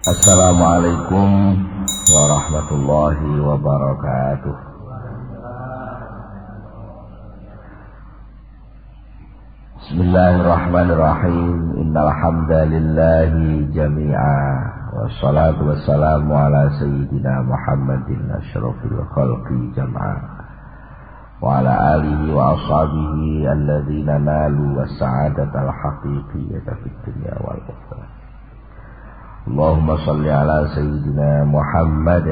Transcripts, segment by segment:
Assalamualaikum warahmatullahi wabarakatuh. Bismillahirrahmanirrahim. Innal hamdalillahi jami'a wassalatu wassalamu ala sayyidina Muhammadin asyrafil khalqi jam'a wa ala alihi wa ashabihi alladzina nalu was-sa'adatal haqiqiyyata fid dunya wal akhirah. Allahumma salli ala sayyidina Muhammad.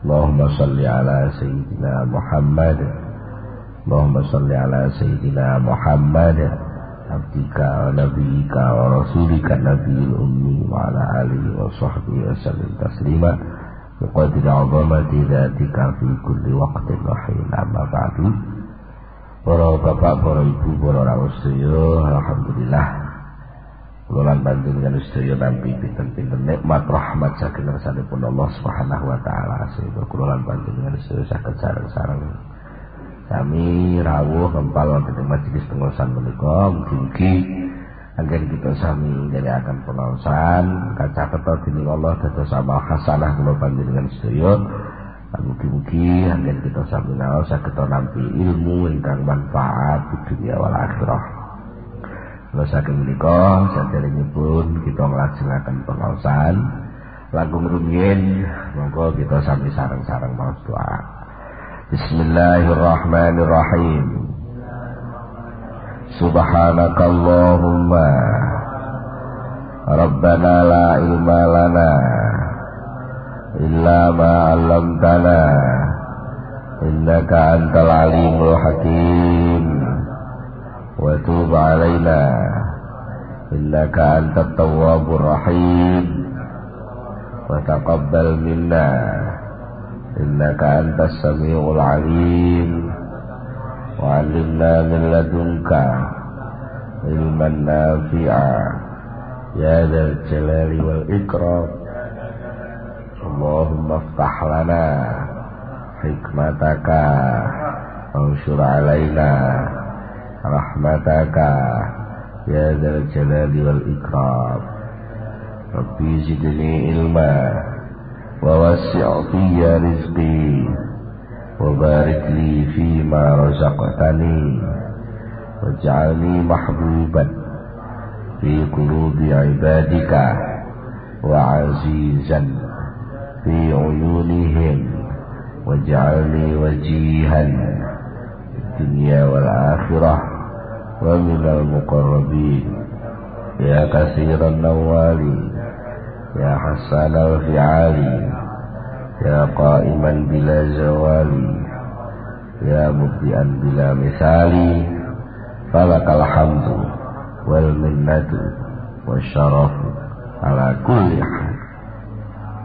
Allahumma salli ala sayyidina Muhammad. Allahumma salli ala sayyidina Muhammad abdika wa nabiyyika wa rasulika nabiyil ummi wa ala alihi wa sahbihi wa sallim taslima biqadri 'azamati dzatika fi kulli waqtin wa hin. Amma ba'du. Para bapak, para ibu, para rawuh sedaya, alhamdulillah kula panjenengan sedaya nampi pinten-pinten nikmat rahmat saking ngarsanipun Allah Subhanahu wa taala, sehingga kula panjenengan sedaya saged sareng-sareng sami rawuh kempal wonten ing majelis pengaosan menika. Mugi-mugi anggen kita sami nyediaken pengaosan kacateta dening Allah dados amal hasanah kula panjenengan sedaya. Mugi-mugi anggen kita sami naos saged nampi ilmu ingkang manfaat di dunia wal akhirah. Kalau saking menika saderengipun kita nglajengaken pengaosan langkung rumiyin, monggo kita sami sareng-sareng maos doa. Bismillahirrahmanirrahim. Subhanakallahumma Rabbana la ilma lana illa ma 'allamtana innaka antal alimul hakim. Wa tub 'alaina innaka antat tawwabur rahim wa taqabbal minna innaka antas samiul 'alim wa 'allimna min ladunka ilman nafi'a ya dzal jalali wal ikram. Allahumma iftah lana hikmataka wanshur 'alaina rahmataka ya dzal jalali wal ikram. Rabbi zidni ilma wa wasi' fiyya rizqi wa barik li fima razaqtani waj'alni mahbuban fi qulubi ibadika wa azizan fi uyunihim waj'alni wajihan dunya wal akhirah wa minal muqarrabin ya katsiran nawali ya hasanal fi'ali ya qa'iman bila zawali ya mubdi'an bila misali falakal hamdu wal minnatu wasyarafu ala kulli hal.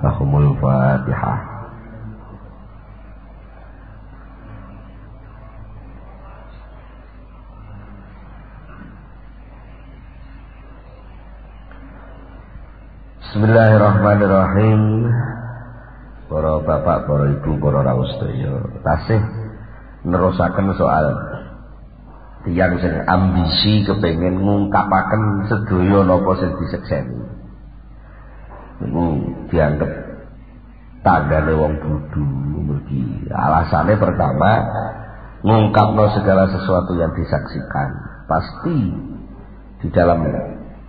Lahumul Fatihah. Bismillahirrahmanirrahim. Para bapak, para ibu, para rawuh sedaya, tasih nerusaken soal tiyang sing ambisi kepengin ngungkapaken sedaya napa sing disekseni. Niku dianggep tanggane wong bodho mergi. Alasane pertama, ngungkapno segala sesuatu yang disaksikan. Pasti di dalam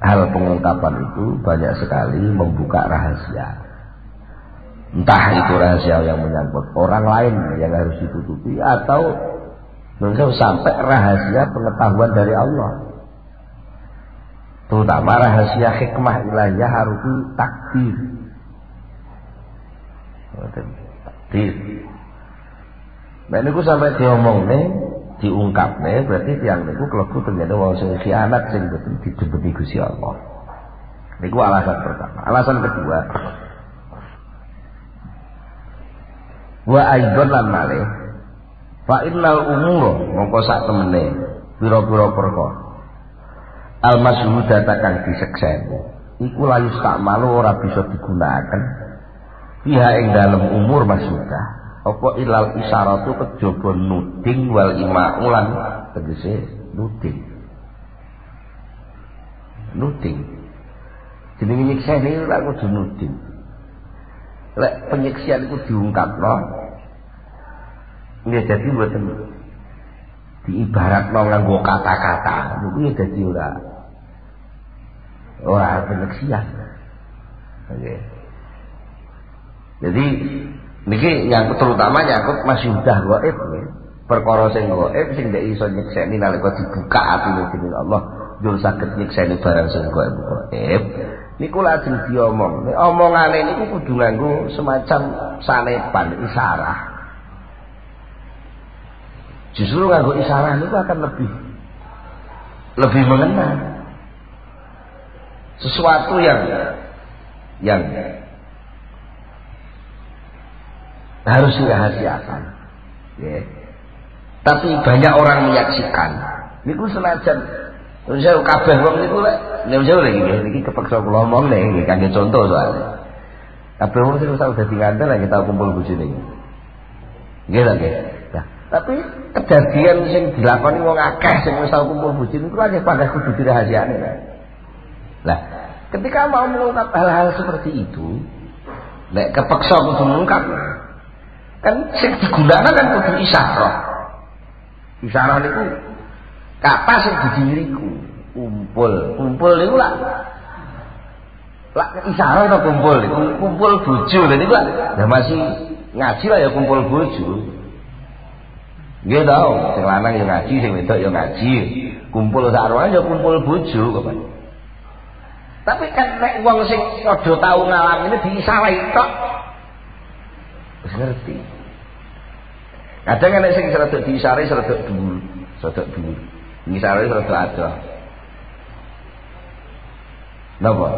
hal pengungkapan itu banyak sekali membuka rahasia. Entah itu rahasia yang menyangkut orang lain yang harus ditutupi, atau mungkin sampai rahasia pengetahuan dari Allah. Terutama rahasia hikmah ilahiyah harufi takdir. Takdir. Nah niku sampai diomongne, diungkapne, berarti tiyang niku klebu ternyata wong sing khianat sing dijebeti Gusti Allah. Niku alasan pertama. Alasan kedua, wa aidon lan malih fa innal umura mongko sak temene pira-pira perkara al masyhudata kang disekseni iku layu sak malu ora bisa digunakan fiha ing dalem umur masyhudah apa ilal isyaratu kejaba nuding wal imaulan tegese nuding Jenenge nyikseni ora kudu nudin. Lek penyiksaan iku diungkapno nggih dadi mboten diibaratno nganggo kata-kata niku dadi ora penyiksaan. Nggih. Jadi niki nyangkut terutama nyangkut masyhudah gaib nggih. Perkara sing gaib sing ndek iso nyikseni nalika dibuka atine dening Allah yo saged nyikseni barang sing gaib. Niku lajeng diomong. Nek omongane niku kudu nganggo semacam sanepan isyarah. Justru nganggo isyarah niku akan lebih mengena. Sesuatu yang harus dirahasiakan. Ya. Tapi banyak orang menyaksikan. Niku senajan saya kabeh wong niku lek nek jauh lagi iki kepeksa kula omong nek nggih kangge contoh soalnya. Kabeh wong sing tau dadi nganten lek kita kumpul bojone. Nggih lho nggih. Nah, tapi kejadian sing dilakoni wong akeh sing wis tau kumpul bojone iku lagi pada kudu dirahasiakne. Lah, ketika mau mengungkap hal-hal seperti itu, nek kepeksa kudu mengungkap kan sing digunakan kan kudu isyarah. Isyarah niku kata sing didiriku kumpul niku lak isyarah to kumpul bojo lha niku lak masih ngaji lah ya kumpul bojo nggih to sing lanang ya ngaji sing wedok ya ngaji kumpul sarwane ya kumpul bojo kok. Tapi kan nek wong sing padha tau ngalami diisarahi tok wis ngerti. Kadang nek sing serodok diisarahi serodok dhuwur misalnya rada ada. Napa?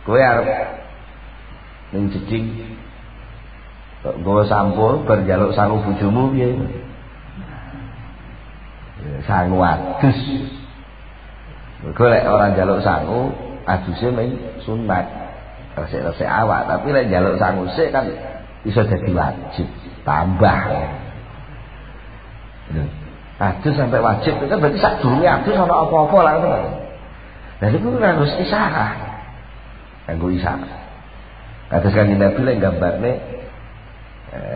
Kowe arep ning jeding nggawa sampul bar njaluk sangu bojomu piye? Sangu adus. Mergo lek ora njaluk sangu, aduse mung sunat. Resik-resik awak, tapi lek njaluk sangu sik kan iso dadi wajib, tambah. Adus sampai wajib itu kan berarti sak durunge adus ana apa-apa langsung. Lah niku harus isyarah. Kanggo isyarah. Kados Kanjeng Nabi lek gambarne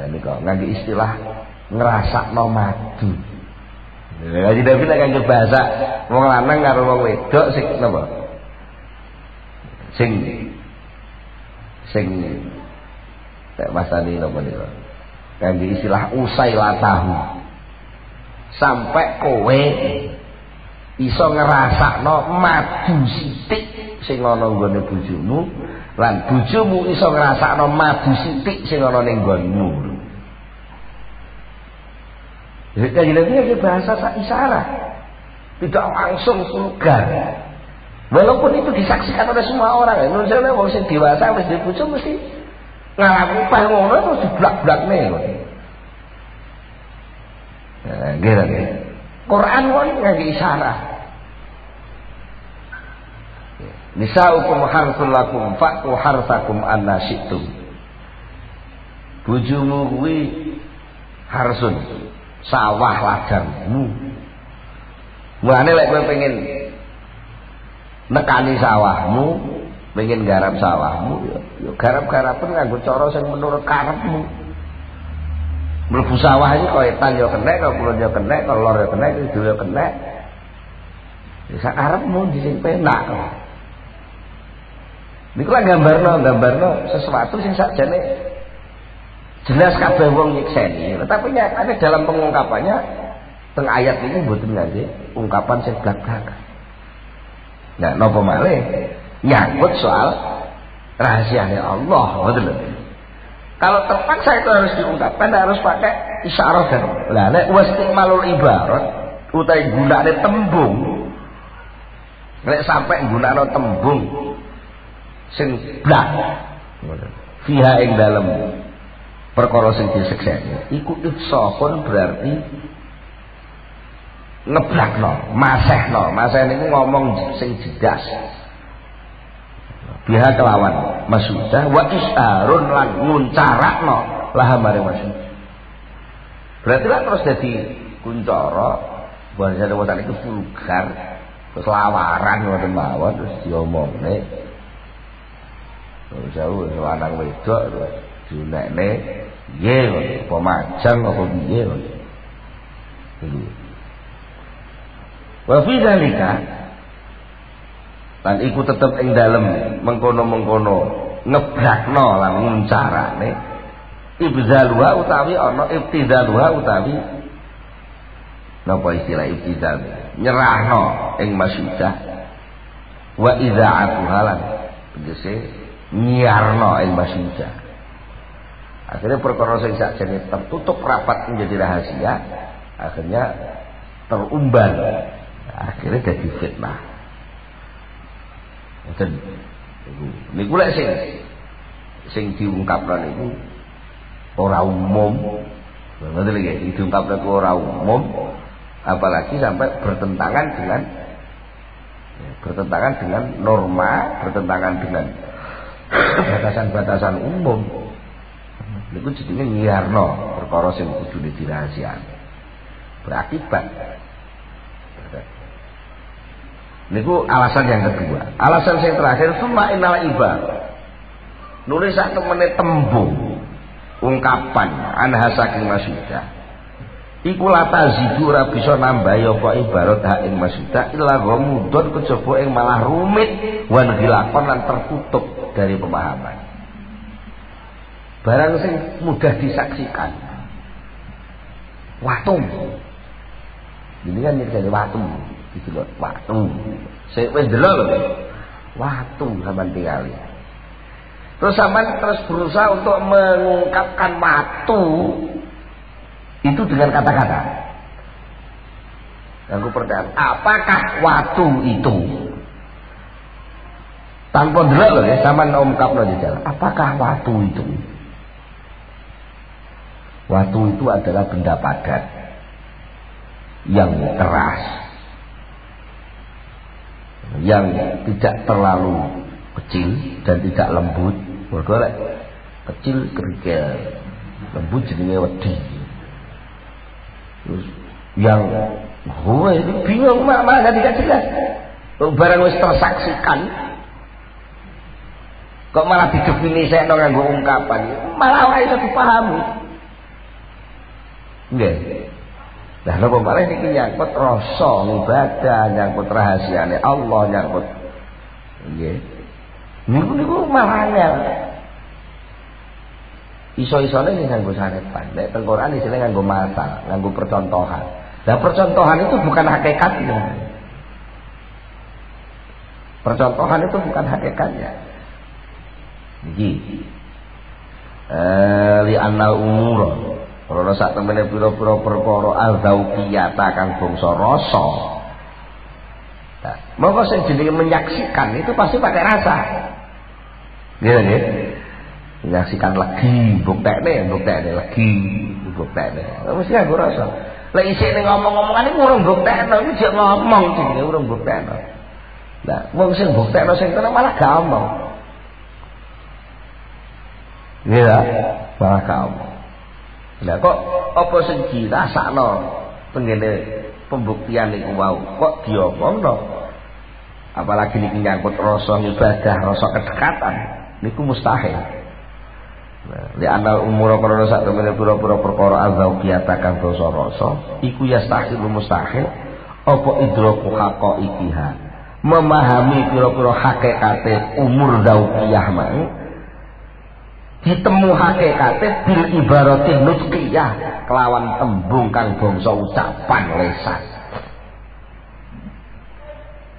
nika nganggo istilah ngrasakno madu. Kanjeng Nabi lek nganggo bahasa wong lanang karo wong wedok sing napa? Sing tak masani napa niku. Kanggo istilah usailatahu. Sampai kowe iso ngrasakno madu sithik sing ana nggone bojomu lan bojomu iso ngrasakno madu sithik sing ana ning nggonmu. Jadi lagi bahasa isyarat tidak langsung vulgar. Walaupun itu disaksikan oleh semua orang. Misalnya wong sing dewasa wis duwe bojo mesti ngalamu upah ngono terus diblak-blakne. Nggih. Quran wong nganggo isyarah. Nisaukum harsul lakum fa'tu harsakum anna syi'tum. Bojomu kuwi harsun sawah ladangmu. Mulane lek kowe pengen nekani sawahmu, pengen garap sawahmu, ya garap-garapen nganggo cara sing menurut karepmu. Mlebu sawah iki kok etan ya kenek, kok kulon ya kenek, kok lor ya kenek, kidul ya kenek. Ya sakarepmu sing penak. Niku lah gambarno sesuatu sing sakjane jelas kabeh wong nyikseni, tetapi nyatane dalam pengungkapannya teng ayat ini mboten ngangge ungkapan sing blak-blak. Nah, napa malih nyangkut soal rahasiane Allah, ngoten lho. Kalau terpaksa itu harus diungkapkan, harus pakai isyarah dan lah nek wastimalul ibarat utahe gunane tembung. Nek sampai gunane tembung sing blak fiha ing dalem perkara sing disekseni iku ifsahun berarti ngeblakno, maseh niku ngomong sing jedas. Biha kelawan masyudah wa isharun lan nguncarakno laha mare masyudah. Berarti lah terus dadi kuncara bahasa wonten iku vulgar, Selawaran ngoten mawon terus diomongne. Terus jauh lanang wedok terus junekne nggih apa majang apa piye. Iku. Wa fi zalika lan iku tetep ing dalem mengkono-mengkono ngebrakno lan nguncarane ibzaluha utawi ana ibtidaluha utawi napa istilah ibtidal nyerahno ing masyudah wa idza'atuha lan tegese nyiarno ing masyudah. Akhirnya perkara sing sakjane tertutup rapat menjadi rahasia akhirnya terumbar, akhirnya jadi fitnah. Ngoten niku lek sing diungkapno niku ora umum. Ngoten lho, diungkapno niku ora umum, apalagi sampai bertentangan dengan norma, bertentangan dengan batasan-batasan umum. Niku jenenge nyiarno perkara sing kudune dirahasiakake. Berakibat. Niku alasan yang kedua. Alasan yang terakhir summa innal ibar. Nulis sak temene tembung ungkapan anha saking masyudah. Iku lata zidu ora bisa nambahi apa ibarat hak ing masyudah illa ghamudun kejaba ing malah rumit wan dilakon lan tertutup dari pemahaman. Barang sing mudah disaksikan. Watu. Ini kan jadi watu. Gitu loh, watu. Saya wis delok lho. Watu sampean tingali. Terus sampean terus berusaha untuk mengungkapkan watu itu dengan kata-kata. Aku pertanyaan, apakah watu itu? Tanpa delok lho ya, sampean ungkapno jalan. Apakah watu itu? Watu itu adalah benda padat yang keras, yang tidak terlalu kecil dan tidak lembut. Boleh kecil kerikil, lembut jenenge wedi. Terus yang ini bingung mana tidak jelas. Barang wis tersaksikan kok malah didefinisekno nganggo ungkapan, malah ora iso dipahami. Nggih. Lah napa malah niki nyangkut rasa ibadah, nyangkut rahasiane Allah, nyangkut nggih. Niku malah angel. Iso-isone sing nganggo sanepan. Nek teng Quran isine nganggo masal, nganggo percontohan. Lah percontohan itu bukan hakikatnya. Percontohan itu bukan hakikatnya. Niki. Li annal umur. Ora sak temene pira-pira perkara al-dzauqiyata kang bangsa rasa. Nah, monggo sing jenenge menyaksikan itu pasti pakai rasa. Nggih. Menyaksikan lagi, buktekne lagi, buktekne. Mesti nganggo rasa. Lek isih ning ngomong-ngomongan iku urung buktekno, iku jek ngomong jenenge urung buktekno. Lah, wong sing buktekno sing tenan malah gak omong. Iya, malah gak omong. Lah kok apa sing dirasakno tengene pembuktian niku wau kok diomongno? Apalagi niki nyangkut rasa ibadah, rasa kedekatan, niku mustahil. Li anal umur karena sak temene pira-pira perkara azauqiyata kang dosa rasa iku yastahil mustahil apa idraku haqaiqiha memahami pira-pira hakikate umur zauqiyah mang ditemu hakikate bil ibaratin nutqiyah kelawan tembung kang bangsa ucapan lesan.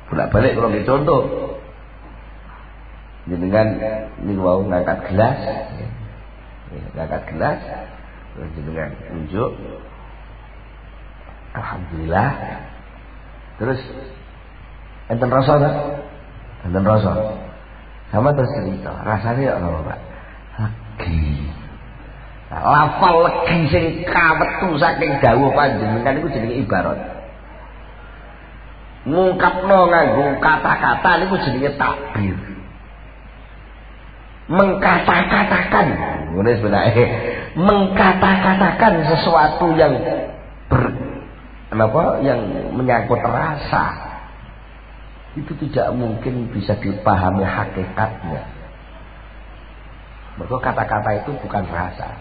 Bolak-balik kalau contoh jenengan niku wau ngangkat gelas, terus jenengan unjuk alhamdulillah, terus enten rasa ta? Enten rasa. Sama terus cerita, rasane ya apa, Pak? Legi. Nah, lafal legi sing kawetu saking dawuh panjenengan iku jenenge ibarat. Ngungkapno nganggo kata-kata niku jenenge takbir. Mengkata-katakan, ngene sebenarnya mengkata-katakan sesuatu yang yang menyangkut rasa. itu tidak mungkin bisa dipahami hakikatnya. Mergo kata-kata itu bukan rasa.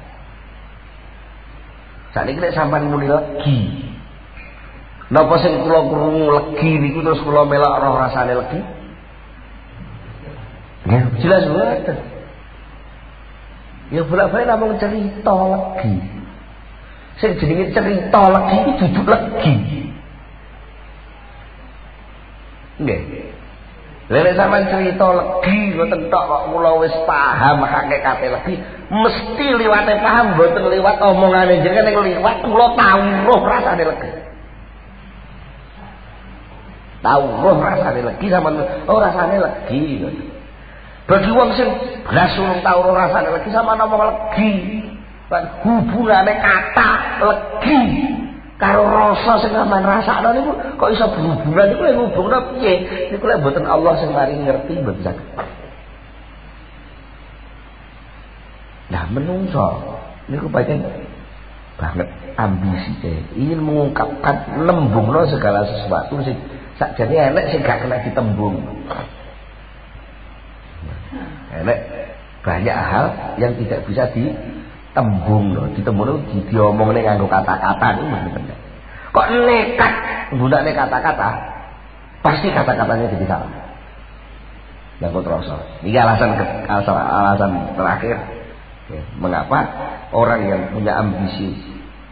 Sakniki nek sampean muni legi. Napa sing kula krungu legi niku terus kula melok roh rasane legi? Ya, jelas mboten. Ya bolak-balik namung cerita legi. Sing jenenge cerita legi iki duduk legi. Nggih. Lha sampean cerita legi mboten tok kok kula wis paham hakikate legi, mesti liwate paham mboten liwat omongane jenengan ning liwat kula tau roh rasane legi. Tau roh rasane legi sampean oh rasane legi. Bagi wong sing blas urung tau roh rasane legi sampean ngomong legi. Hubungane kata legi karo rasa sing sampean rasakno niku kok iso berhubungan niku lek hubungno piye? Niku lek mboten Allah sing mari ngerti mboten saged. Nah, menungso niku pancen banget ambisi ingin mengungkapkan nembungno segala sesuatu sing sakjane enek sing gak kena ditembung. Enek banyak hal yang tidak bisa ditembung loh, ditembung itu diomongne nganggo kata-kata niku bener. Kok nekat nggunakne kata-kata, pasti kata-katanya jadi salah. Yang kok terasa. Ini alasan terakhir. Mengapa orang yang punya ambisi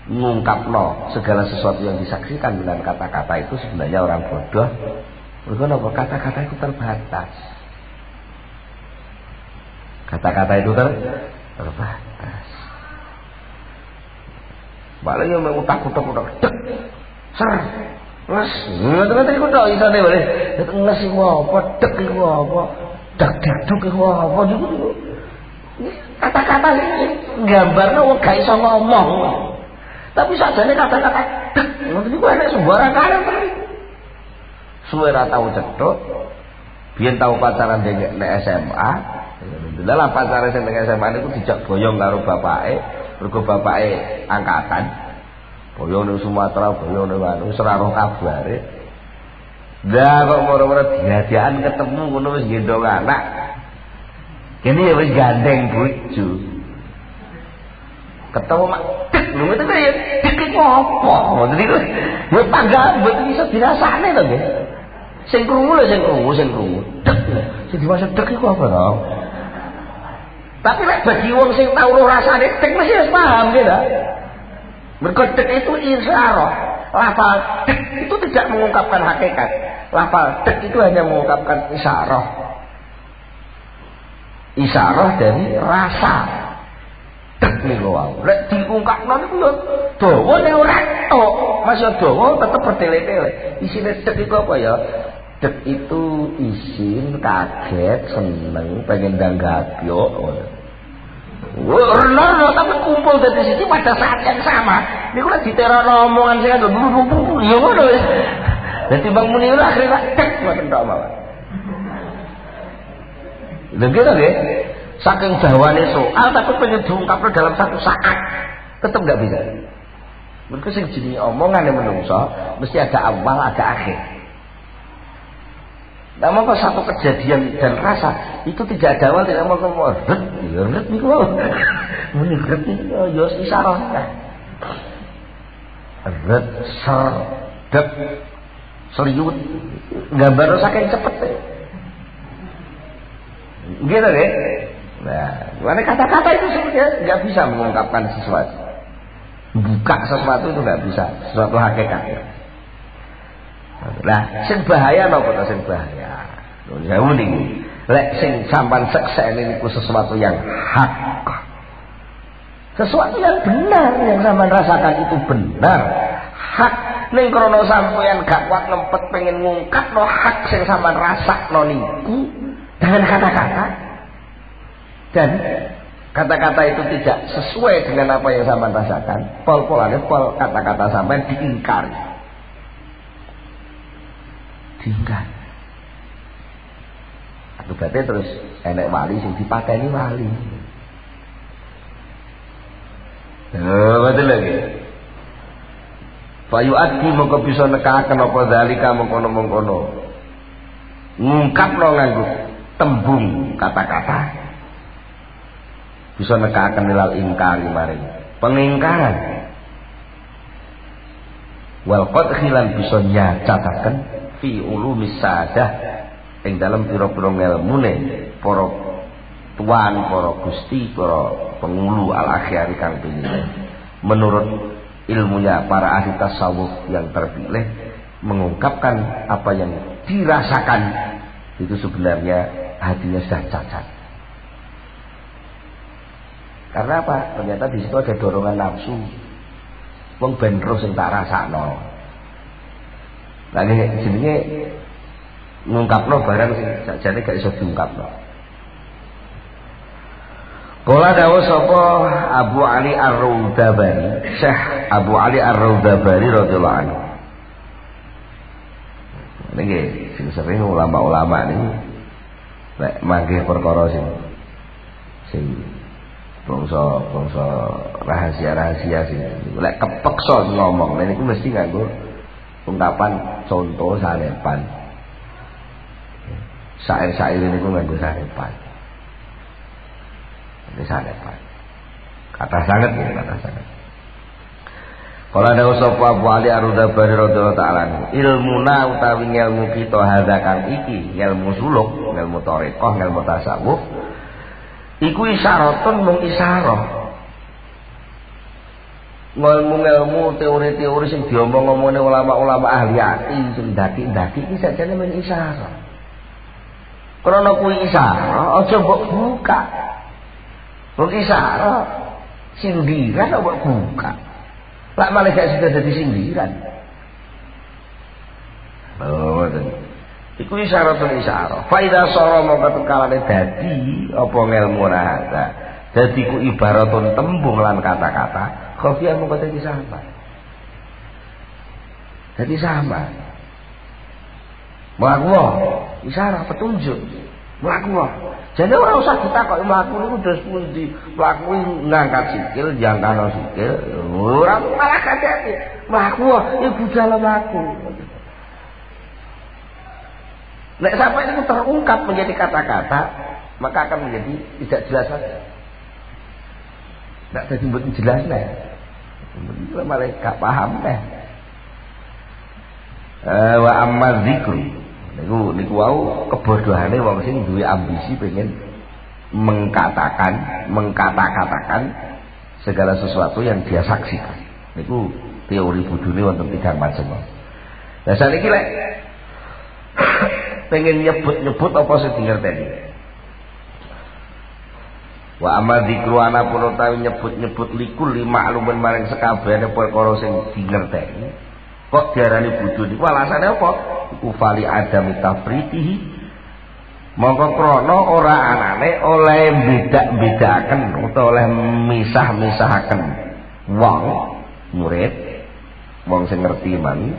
ngungkapno segala sesuatu yang disaksikan dengan kata-kata itu sebenarnya orang bodoh. Mergo kata-kata itu terbatas. Kata-kata itu terbatas. Malah yang utak-utak dek ser les ngoten iku tok isane boleh les iku apa dek iku apa dak duk iku apa niku kata-kata nggambarno wong gak iso ngomong tapi sakjane kata-kata dek ngoten iku enek sembarangan suwe ra tau cethuk biyen tau pacaran nek SMA dalam pacaran sing nek SMA niku dijak boyong karo bapake mergo bapake angkatan boyong ning Sumatera boyong ning anu wis ora roh kabare lah kok moro-moro diadian ketemu ngono wis gendong anak kene ya wis gandeng bojo ketemu mak lho ngoten ya dik iku apa ngoten iku yo tangga mboten iso dirasane to nggih sing krungu lho sing krungu dek sing diwasa dek iku apa to. Tapi lek bagi wong sing tau roh rasane dek mesti wis paham nggih ta. Mergo dek itu isyarah. Lafal dek itu tidak mengungkapkan hakikat. Lafal dek itu hanya mengungkapkan isyarah. Isyarah dari rasa. Dek niku wae. Lek diungkapno niku yo dawa nek ora tok. Mas yo dawa tetep bertele-tele. Isine dek iku apa ya? Dek itu isin, kaget, seneng, pengen danggapyo. Benar, tapi kumpul dari sisi pada saat yang sama. Ini kan diteror omongan saya ada bulu-bulu, ya ngono ya. Jadi Bang Munir akhirnya tek ngoten tok mawon. Lha gitu nggih. Saking jawane soal tapi pengen diungkapno dalam satu saat. Tetep enggak bisa. Mergo sing jenenge omongane menungso mesti ada awal, ada akhir. Nah, maka satu kejadian dan rasa itu tidak ada awal, tidak mau kemudian. Ret niku wae. Muni ret niku yo isyarah. Ret ser dek seriut gambar saking cepet. Gitu deh. Nah, mana kata-kata itu sebenarnya nggak bisa mengungkapkan sesuatu. Buka sesuatu itu nggak bisa, sesuatu hakikat. Lah, sing bahaya napa to sing bahaya? Ya uning. Lek sing sampean seksene niku sesuatu yang hak. Sesuatu yang benar yang sampean rasakan itu benar. Hak ning krana sampeyan gak kuat lempet pengen ngungkapno hak sing sampean rasakno niku dengan kata-kata. Dan kata-kata itu tidak sesuai dengan apa yang sampean rasakan. Pol-polane pol kata-kata sampean diingkari. Tinggal. Akibatnya terus enek wali sing dipateni wali. Betul lagi. Fa yu'addi mongko bisa nekaken apa zalika mengkono-mengkono. ngungkapno nganggo tembung kata-kata bisa nekaken ilal ingkari maring pengingkaran wal qadkhilan bisa nyacataken fi ulumis sadah ing dalam pira-pira ngelmune para tuan, para gusti, para pengulu al-akhyari kang pinilih menurut ilmunya para ahli tasawuf yang terpilih mengungkapkan apa yang dirasakan itu sebenarnya hatinya sudah cacat. Karena apa? Ternyata di situ ada dorongan nafsu. Wong ben terus sing tak rasakno. Lah nek jenenge ngungkapno barang sing sakjane gak iso diungkapno. Kala dawuh sapa Abu Ali Ar-Raudabari, Syekh Abu Ali Ar-Raudabari radhiyallahu anhu. Niki sing sering ulama-ulama niki nek manggih perkara sing bangsa rahasia-rahasia sing lek kepeksa ngomong niku mesti nganggo ungkapan contoh sarepan. Sair-sair niku nganggo sarepan. Ini sarepan. Kata sangat ya, kata sangat. Kalau ada usaha Abu Ali Ar-Raudabari radhiyallahu ta'ala ilmuna utawi ilmu kita hadza kang iki ilmu suluk, ilmu thariqah, ilmu tasawuf iku isyaratun mung isyarah. Ilmu teori-teori sing diomong-omongane ulama-ulama ahli ati sing ndaki-ndaki iki sajane men isyarah. Krana kuwi isyarah aja mbok buka. Mbok isyarah sindiran mbok buka. Lah malah gak sudah jadi sindiran. Oh, iku isyaratun isyarah. Fa idza sara mongko kalane dadi apa ngelmu rahata. Dadi ku ibaratun tembung lan kata-kata, khafiyah mongko dadi sama. Dadi sama. Mlaku isyarah petunjuk. Mlaku. Jadi ora usah ditakoki mlaku niku dos pundi. Mlaku ngangkat sikil, jangkano sikil. Ora malah kadake. Mlaku iku dalam mlaku. Nek sampai itu terungkap menjadi kata-kata, maka akan menjadi tidak jelas saja. Tidak jadi jelas nih. Malah gak paham nih. Wa amma dzikru. Niku wau kebodohane wong sing duwe ambisi pengen mengkata-katakan segala sesuatu yang dia saksikan. Niku teori bodhone wonten 3 macam. Lah saniki lek pengen nyebut-nyebut apa sing dingerteni. Wa amma dzikru ana pun utawi nyebut-nyebut likul ma'lumun maring sekabehane perkara sing dingerteni. Kok diarani bodho niku alasane apa? Iku fali adam tafritihi. Mongko krana ora anane oleh bedak-bedaken utawa oleh misah-misahaken wong murid, wong sing ngerti man.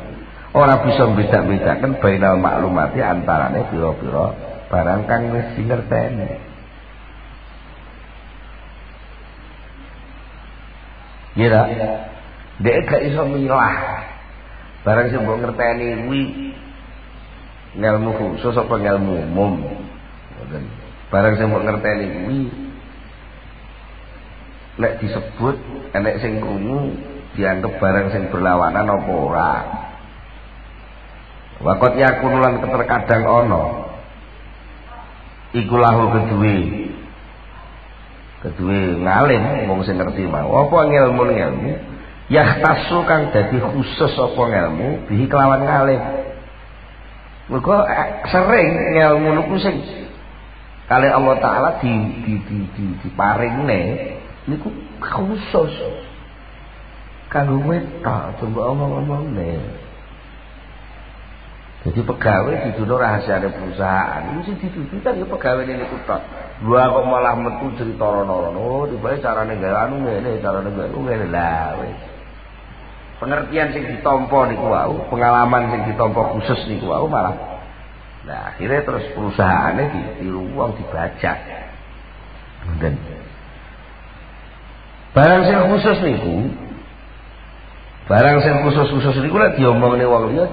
Ora bisa bedak-bedaken bainal maklumati antarane pira-pira barang kang wis dingerteni. Kira dhek gak iso milah. Barang sing mbok ngerteni kuwi ngelmu khusus apa ngelmu umum. Barang sing mbok ngerteni kuwi nek disebut enek sing krungu dianggap barang sing berlawanan apa ora. Wakot yakun lan terkadang ana iku lahu kedue ngalim wong sing ngerti mau apa ngilmu yahtasu kang dadi khusus apa ngelmu bihi kelawan ngalim. Mergo sering ngelmu niku sing kali Allah taala diparingne niku khusus kanggo wetok coba omong-omongne. Jadi pegawai diduno rahasiane perusahaan mesti dituduhkan ya pegawai niku tok. Gua kok malah metu cerita rono-rono tiba carane gawe anu ngene carane gawe ngene lah wis. Pengertian sing ditampa niku wau, pengalaman sing ditampa khusus niku wau malah. Nah, akhirnya terus perusahaane ditiru wong dibajak. Dan barang sing khusus niku niku lek diomongne wong liya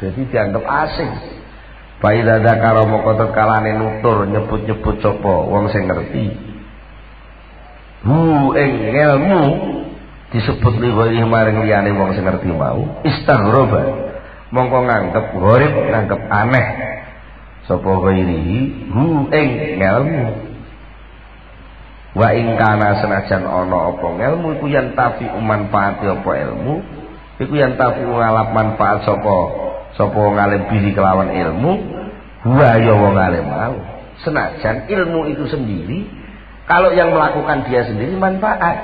dadi dianggap asing. Fa idza dzakara moko tetkalane nutur nyebut-nyebut sapa wong sing ngerti ing ilmu disebut liwari maring liyane wong sing ngerti mau istaghroba mongko nganggep gharib nganggep aneh sapa ghairihi ing ilmu wa ing kana senajan ana apa ilmu iku yen tafi manfaati apa ilmu iku yen tafi ngalap manfaat sapa ngalim bihi kelawan ilmu wa ya wong alim mau senajan ilmu itu sendiri kalau yang melakukan dia sendiri manfaat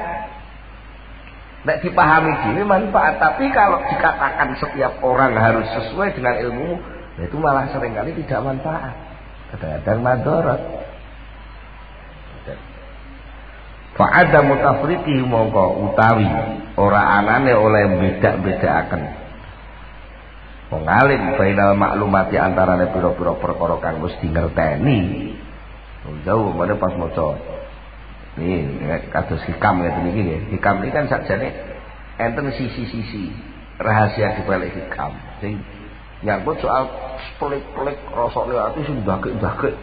nek dipahami diri manfaat tapi kalau dikatakan setiap orang harus sesuai dengan ilmu itu malah seringkali tidak manfaat kadang-kadang madharat fa'ada mutafriqi mongko utawi ora anane oleh beda-bedaaken wong alim bainal maklumati antarane pira-pira perkara kang wis dingerteni jauh mana pas maca nih kados hikam ngeten iki nggih hikam iki kan sakjane enten sisi-sisi rahasia di balik hikam sing nyangkut soal pelik-pelik rasane ati sing bagek-bagek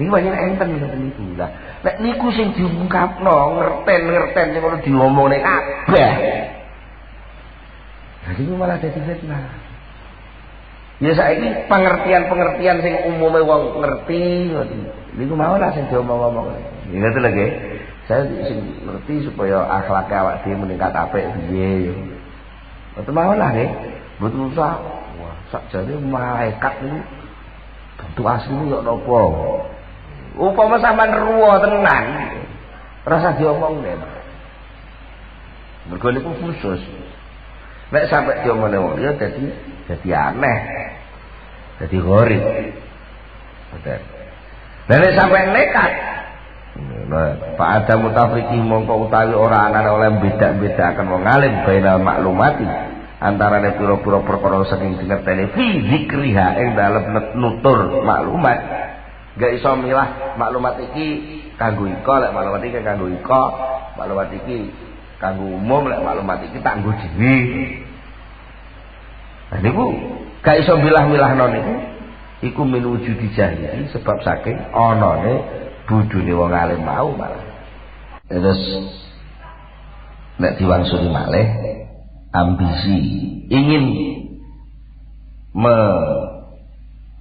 ini banyak enten ngeten niku lah nek niku sing diungkapno ngerten sing ora diomongne kabeh jadi malah dadi fitnah. Ya saiki pengertian-pengertian sing umume wong ngerti niku mau lah sing diomong-omong. Ya ngoten lho nggih. Saya sing ngerti supaya akhlak awak dhewe meningkat apik piye yo. Ngoten mau lah nggih. Mboten usah wah sakjane malaikat niku bentuk asline yo napa. Upama sampean ruwa tenan rasa diomongne. Mergo niku khusus. Nek sampai diomongne wong ya jadi aneh jadi gharib dan sampai nekat Pak ada mutafriqi mongko utawi ora ana oleh beda-bedaken wong alim bainal maklumati antarane pira-pira perkara saking dingerteni fi zikriha ing dalem nutur maklumat gak iso milah maklumat iki kanggo iko lek maklumat iki kanggo iko maklumat iki kanggo umum lek maklumat iki tak nggo dhewe. Nah niku gak iso milah-milahno niku iku min wujudi jahili sebab saking anane budune wong alim mau malah. Terus nek diwangsuli malih ambisi ingin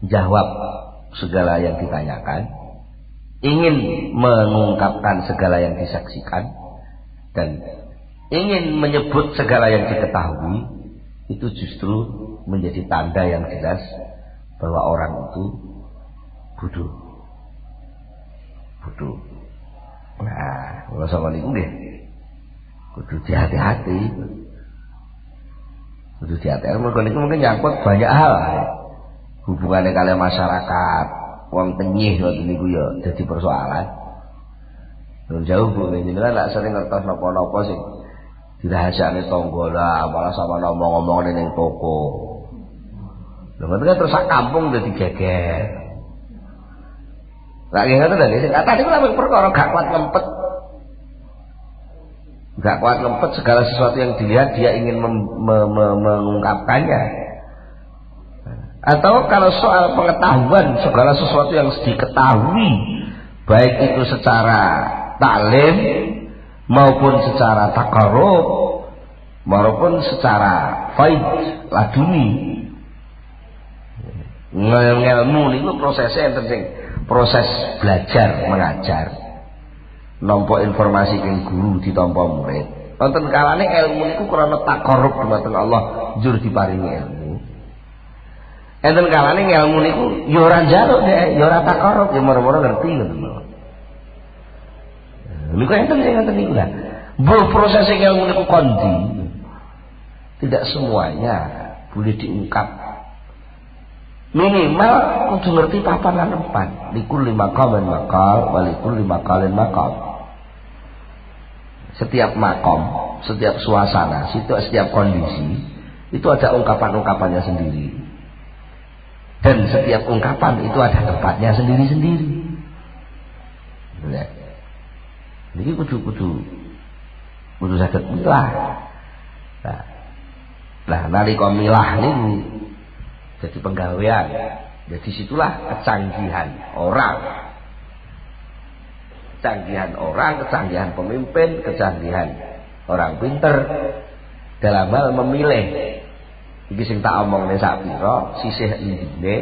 menjawab segala yang ditanyakan, ingin mengungkapkan segala yang disaksikan dan ingin menyebut segala yang diketahui itu justru menjadi tanda yang jelas bahwa orang itu bodoh. Nah, kalau sama niku nggih kudu hati-hati. Kudu hati-hati. Mungkin nyangkut banyak hal. Hubungannya kalian masyarakat, wong tenyih ngoten niku ya dadi persoalan. Nun jauh Bu, jenengan lak sering ngertos napa-napa sing dirahasiakne tangga lah, malah sama ngomong-ngomong ning toko. Lha ngoten kan terus sak kampung dadi geger. Lah nggih ngoten lho, sing kata niku lha perkara gak kuat ngempet. Gak kuat ngempet segala sesuatu yang dilihat dia ingin mengungkapkannya. Atau kalau soal pengetahuan segala sesuatu yang diketahui baik itu secara taklim maupun secara takarrub maupun secara faid laduni ngelmu niku prosesnya yang penting proses belajar mengajar nampa informasi ing guru ditampa murid wonten kalane ilmu niku krana takarrub dumateng Allah njur diparingi ilmu enten kalane ilmu niku ya ora njaluk nek ya ora takarrub ya moro-moro ngerti ngoten lho. Niku enten sing ngoten niku lah. Mbok proses ilmu niku kondi. Tidak semuanya boleh diungkap. Minimal kudu ngerti papan lan tempat. Likul maqamin maqal wa likul maqalin maqal. Setiap makom, setiap suasana, setiap kondisi itu ada ungkapan-ungkapannya sendiri. Dan setiap ungkapan itu ada tempatnya sendiri-sendiri. Ya. Jadi kudu saged milah. Nah, nalika milah niku jadi penggawean. Jadi situlah kecanggihan orang. Kecanggihan orang, kecanggihan pemimpin, kecanggihan orang pinter dalam hal memilih. Iki sing tak omongne sak pira, sisih endine.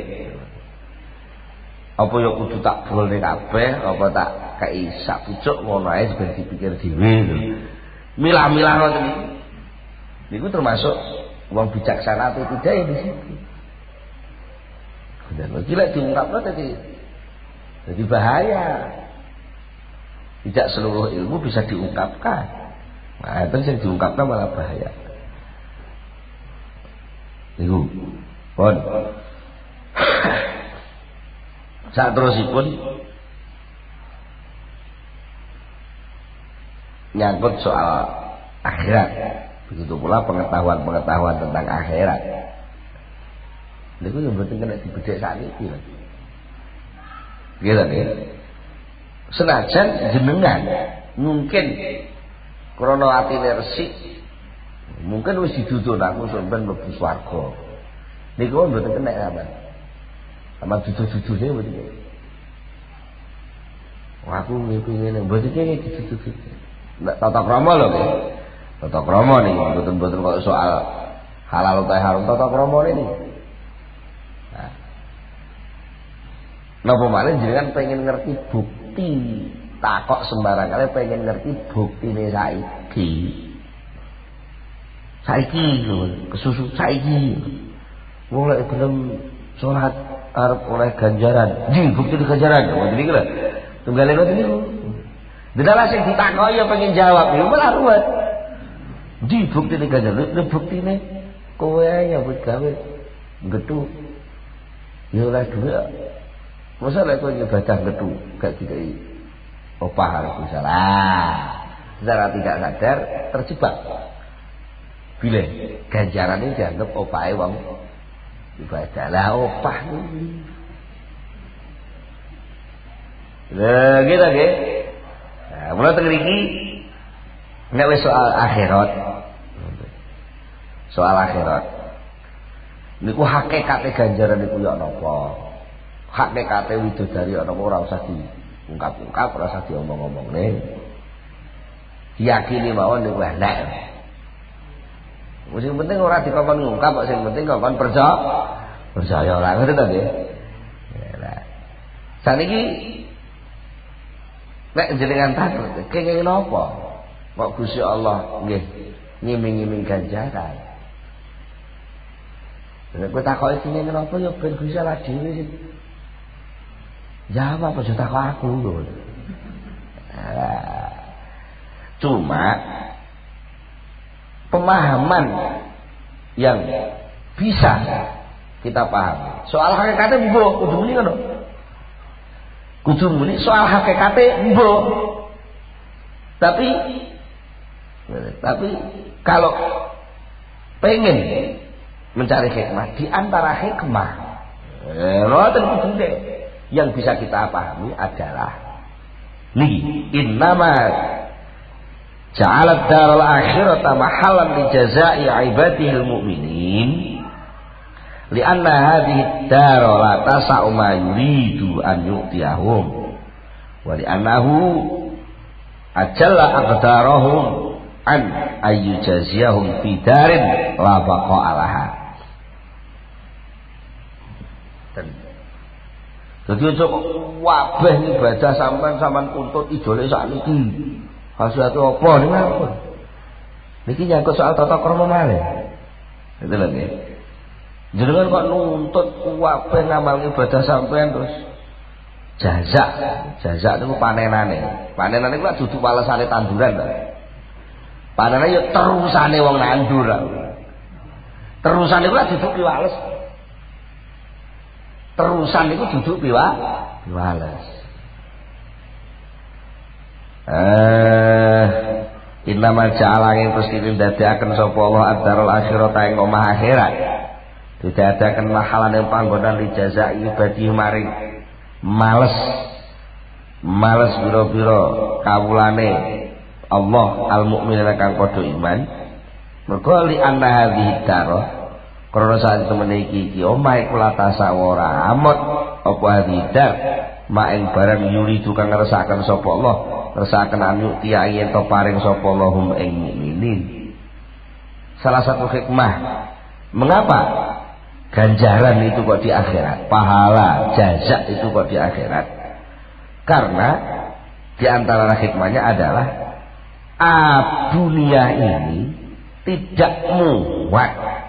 Apa ya kudu tak bolne kabeh, apa tak kei sak pucuk ngono ae ben dipikir dhewe lho. Milah-milah ngoten niku. Niku termasuk wong bijaksana atau tidak ya di situ. Dan lagi lek diungkapno jadi bahaya. Tidak seluruh ilmu bisa diungkapkan. Nah, itu yang diungkapkan malah bahaya. Niku. Pun. Saat terusipun nyangkut soal akhirat. Begitu pula pengetahuan tentang akhirat. Niku yang penting kena dibedhek sakniki lho. Gitu nih. Senajan jenengan mungkin krana atine resik, mungkin wis didudun aku sampean mlebu swarga. Niku mboten kena sampean. Sama dudu-dudune mboten. Wah aku ngene mboten kene dudu-dudu. Ndak tata krama lho nggih. Tata krama niki mboten kok soal halal utawa haram, tata krama niki. Napa malih jenengan pengen ngerti bukti takok sembarang kali pengen ngerti buktine saiki lho kesusu saiki wong lek gelem salat arep oleh ganjaran bukti ganjaran ngoten iki lho tunggale ngoten niku dedalah sing ditakoki ya pengen jawab ya malah ruwet buktine ganjaran buktine kowe nyambut gawe gedhu ya ora dhuwit. Masa lek kowe ibadah metu gak dikai opah harus salah. Secara tidak sadar terjebak. Bila ganjaran ini dianggap opahe wong ibadah. Lah opah iki. Lah gitu nggih. Nah, mulai teng mriki nek wis soal akhirat. Soal akhirat. Niku hakikate ganjaran niku ya napa? Hakikate widodari ana ora usah diungkap-ungkap, ora usah diomong-omongne. Diyakini mawon niku enak. Sing penting ora dikongkon ngungkap, kok sing penting kongkon percaya ora ngoten to nggih. Ya. Saniki nek jenengan takut, kenging napa? Kok Gusti Allah nggih ngiming-iming ganjaran. Nek kowe takoki kenging napa ya ben Gusti Allah dhewe sing jawab apa juta aku lho. Cuma pemahaman yang bisa kita pahami soal hakikate mbuh kudu muni ngono. Kudu muni soal hakikate mbuh. Tapi kalau pengen mencari hikmah di antara hikmah ngoten kudu yang bisa kita pahami adalah niki innama ja'alat daral akhirata mahallan li jazaa'i ibadihil mu'minin li'anna hadhihi dar la tasa'u ma yuridu an yu'tiyahum wa li'annahu ajalla aqdarahum an ayyujaziyahum fi darin la baqa'a laha. Jadi ojo wabeh ibadah sampean kuntut idole sakniki. Khasiate apa niku apa? Niki nyangkut soal tata krama malih. Itu lho nggih. Jenengan kok nuntut wabeh ngamal ibadah sampean terus jazak niku panenane. Panenane kuwi dudu walesane tanduran to. Panenane ya terusane wong nandur. Terusane kuwi dudu piwales. Terusan itu duduk piwales. Innama ja'ala ing Gusti ndadekaken sapa Allah ad-darul akhirata ing omah akhirat. Didadekaken mahalan ing panggonan li jazai ibadi maring males biro-biro kawulane Allah al-mukminin kang padha iman. Mergo li anna hadhihi darah Krana sak temene iki omah iku latasa ora amot apa hadidar maing barang yuri tukang ngersakaken sapa Allah ngersakaken anu tiya yen to paring sapa Allahum ing mukminin. Salah satu hikmah mengapa ganjaran itu kok di akhirat, pahala jazak itu kok di akhirat, karena di antara hikmahnya adalah dunia ini tidak muat.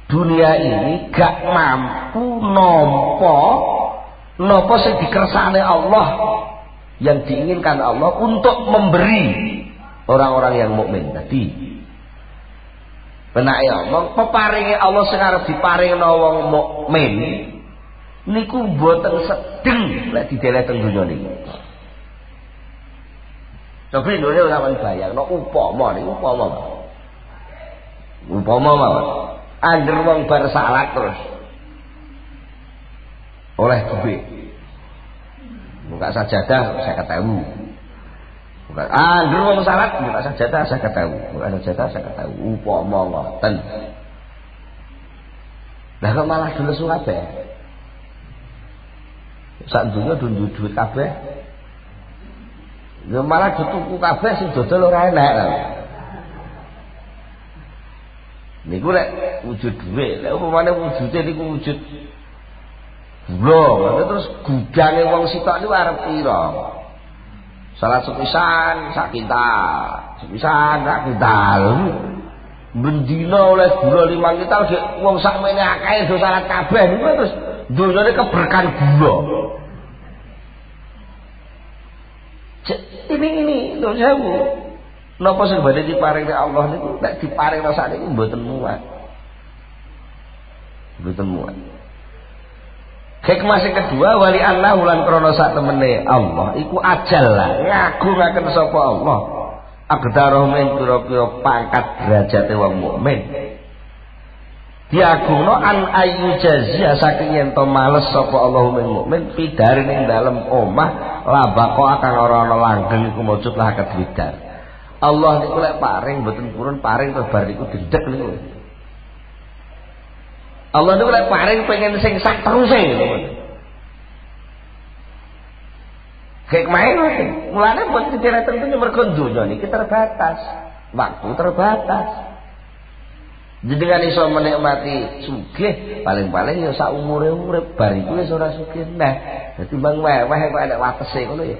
Dunia ini gak mampu nopo sing dikersane Allah, yang diinginkan Allah untuk memberi orang-orang yang mukmin tadi. Penake Allah, peparinge Allah sing arep diparingno wong mukmin niku mboten sedeng lek dideleh teng donya niku. Coba dene ora bayangno upama niku upama mawon. Angger wong bar salat terus oleh duit. Buka sajadah 50.000. Angger wong salat buka sajadah 50.000. Buka sajadah 50.000. Upama ngoten. Lah kok malah dulu kabeh. Sak dunya duwe duit kabeh. Ya malah dituku kabeh sing dodol ora enak lho. Niku lek wujud dhuwit, lek upamane wujude niku wujud gula, terus gudange wong sitok niku arep pira? Salat sepisan sak kintal, sepisan sak kintal. Bendina oleh gula 5 kintal gek wong sakmene akeh do salat kabeh niku terus donyane keberkahan gula. Ini lho sewu. Napa sing badhe diparingi Allah niku nek diparingno sakniki mboten muat. Mboten muat. Hikmah sing kedua wali Allah lan krana sak temene Allah iku ajal lah ngagungaken sapa Allah. Agdarohum ing pira-pira pangkat derajate wong mukmin. Diagungno an ayu jazia saking yen to males sapa Allahum ing mukmin pidarin ing dalem omah labako akan ora ana langgeng iku mujud lah kedwidar. Allah niku lek paring mboten purun paring terus bar niku dendek niku. Allah niku lek paring pengen sing sak teruse niku. Hikmahe ngoten. Mulane mboten ditereten mergo donya niki terbatas, waktu terbatas. Jenengan iso menikmati sugih paling-paling ya sak umure urip bar iku wis ora sugih neh. Dadi bang mewah kok ana watese ngono ya.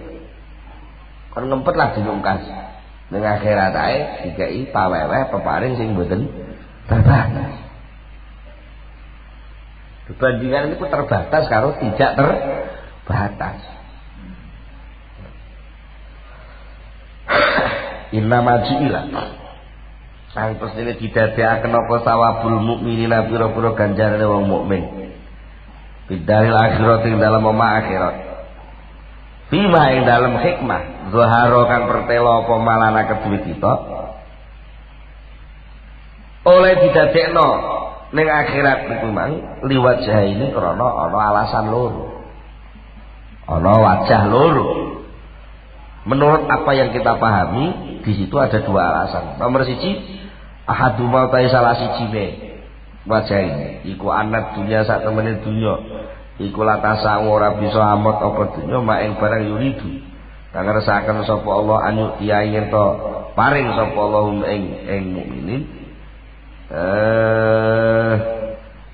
Kon ngempet lah dinungkas. Ning akhirat ae dikai paweweh peparing sing mboten terbatas. Perbandingan itu terbatas karo tidak terbatas. Inna maji'ila sang pesine didadekaken apa sawabul mukminina pira-pira ganjarane wong mukmin. Bidaril akhirat ing dalem omah akhirat. Fima ing dalem hikmah zahara kang pertelo apa malana kedue kita oleh didadekno ning akhirat niku mang liwat ini krana ana alasan loro. Ana wajah loro. Menurut apa yang kita pahami di situ ada dua alasan. Nomor 1 ahaduma ta salah sijine wajah ini iku anak dunia sak temene dunya iku latasa ora bisa amot apa dunya maing barang yuridu kang ngersakaken sapa Allah anu yen to paring sapa Allahum ing mukminin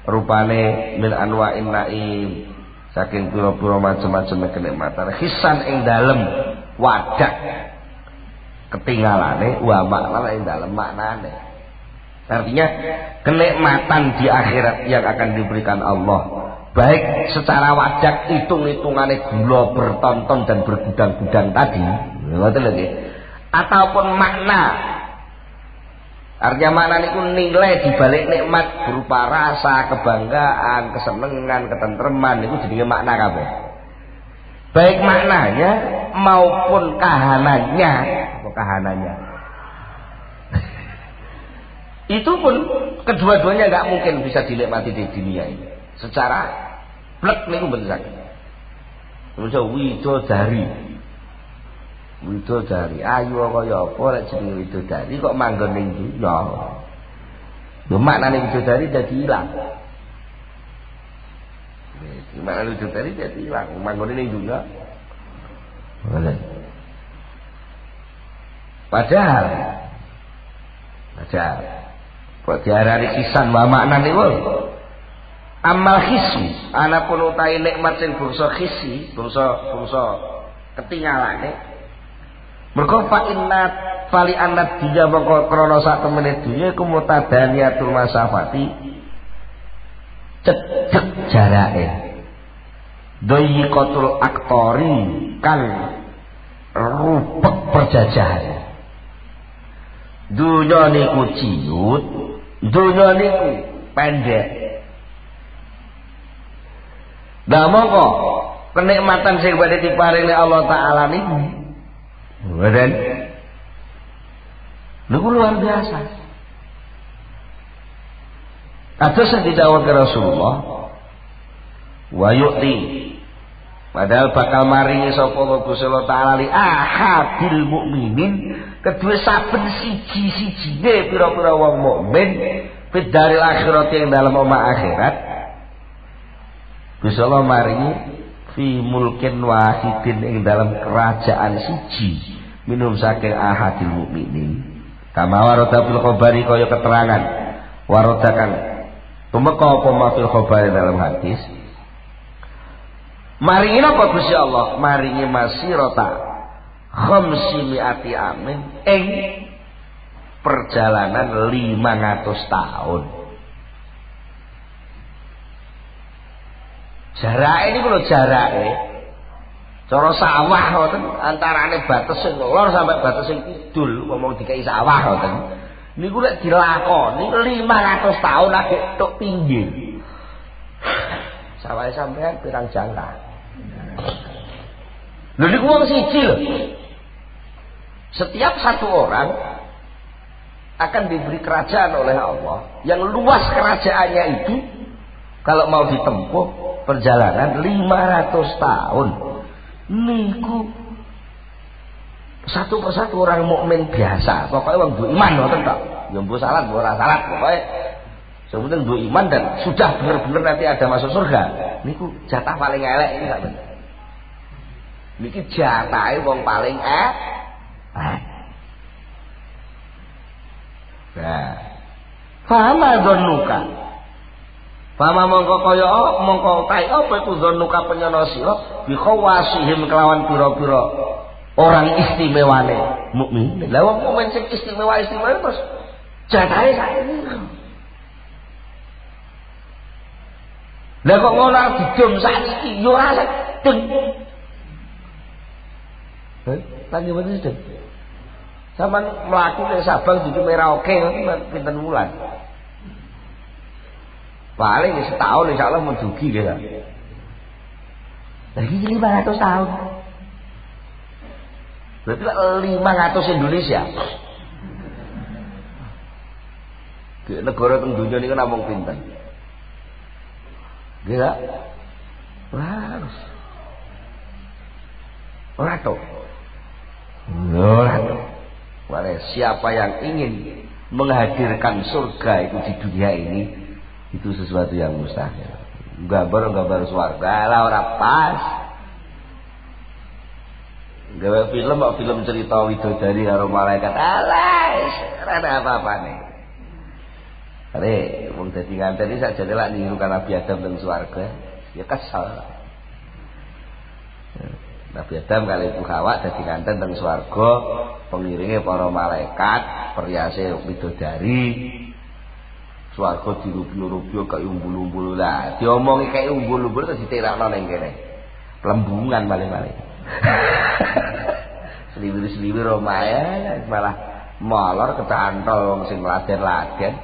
rupane min anwa'in naim saking pira-pira macam-macam kenikmatan hisan ing dalem wadah ketinggalane wa makna ing dalem maknane. Artinya kenikmatan di akhirat yang akan diberikan Allah baik secara wajah hitung-hitungane gula bertonton dan bergudang-gudang tadi ngoten lho, ataupun makna. Artinya makna niku nilai dibalik nikmat berupa rasa, kebanggaan, kesenangan, ketentreman niku jenenge makna kabeh. Baik maknanya maupun kahanannya, itu pun kedua-duanya nggak mungkin bisa dinikmati di dunia ini. Secara plek niku mboten saged. Widodari ayu kaya apa lek jenenge widodari kok manggon ning dunya. Lho maknane bidadari dadi ilang. Maknane bidadari dadi ilang. Manggone ning dunya. Padahal kok diarani kisan wa maknane wae. Amal khisi, anapun utahe nikmat sing bangsa khisi, bangsa ketinggalane. Mergo fa inna fali annat dia mongko krana sak temene dunya iku mutadaniyatul masafati cedhek jarake. Dayqatul aktori kang rupek perjajahan. Dunya niku ciut, dunya niku pendek. Lah mongko kenikmatan sing badhe diparingi Allah taala niku. Mboten. Niku luar biasa. Kados sing didhawuhake Rasulullah wa yu'ti padahal bakal maringi sapa Gusti Allah taala li ahadil mukminin kedue saben siji-sijine pira-pira wong mukmin fidaril akhirat yang dalam omah akhirat. Gusti Allah maringi fi mulkin wahidin ing dalam kerajaan siji minum saking ahadil mukminin. Kama warada fil khabari kaya keterangan waradakan tumeka apa mafil khabari dalam hadis. Maringi apa Gusti Allah? Maringi masirata khamsimiati amin ing perjalanan 500 tahun. Jarake niku lho jarake. Cara sawah ngoten antarane bates sing lor sampai bates sing kidul ngomong dikai sawah ngoten. Niku lek dilakoni 500 tahun lagi tok pinggir. Sawahe sampean pirang jangka. Lho niku wong siji lho. Setiap satu orang akan diberi kerajaan oleh Allah yang luas kerajaannya itu kalau mau ditempuh perjalanan 500 tahun. Niku satu persatu orang mukmin biasa, pokoknya wong duwe iman ngoten tok. Ya mbok salat, mbok ora salat, pokoke sebenarnya duwe iman dan sudah benar-benar nanti ada masuk surga. Niku jatah paling elek iki gak bener. Niki jatahe wong paling Nah, fama dhannuka. Fama mongko kaya mongko tai apa iku dhannuka penyono sira bi khawasihim kelawan pira-pira orang istimewane mukmin. Lah wong mukmin sing istimewa terus jatahe saiki. Lah kok ngono didom saiki yo ora sedeng. Lagi bener sedeng. Saman mlaku ning Sabang di Merauke pinten wulan. Paling setahun insyaallah mendugi ya. Lagi 500 tahun. Berarti 500 Indonesia. Di negara teng dunya niku namung pinten? Gila. Harus. Ora to. Ora to. Siapa yang ingin menghadirkan surga itu di dunia ini, itu sesuatu yang mustahil. Gambar swarga lah ora pas. Gawe film cerita widodari karo malaikat. Alas, ora ada apa-apane. Are wong dadi nganten iki sakjane lak niru kan Nabi Adam nang swarga, ya kesal. Nabi Adam kali itu Hawa dadi nganten nang swarga, pengiringe para malaikat, perhiase widodari. Swarga dirupi-rupi kaya umbul-umbul lah. Diomongi kaya umbul-umbul terus diterakno ning kene. Lembungan paling-paling. Seliwir-seliwir omahe malah molor kecantol wong sing laden-laden.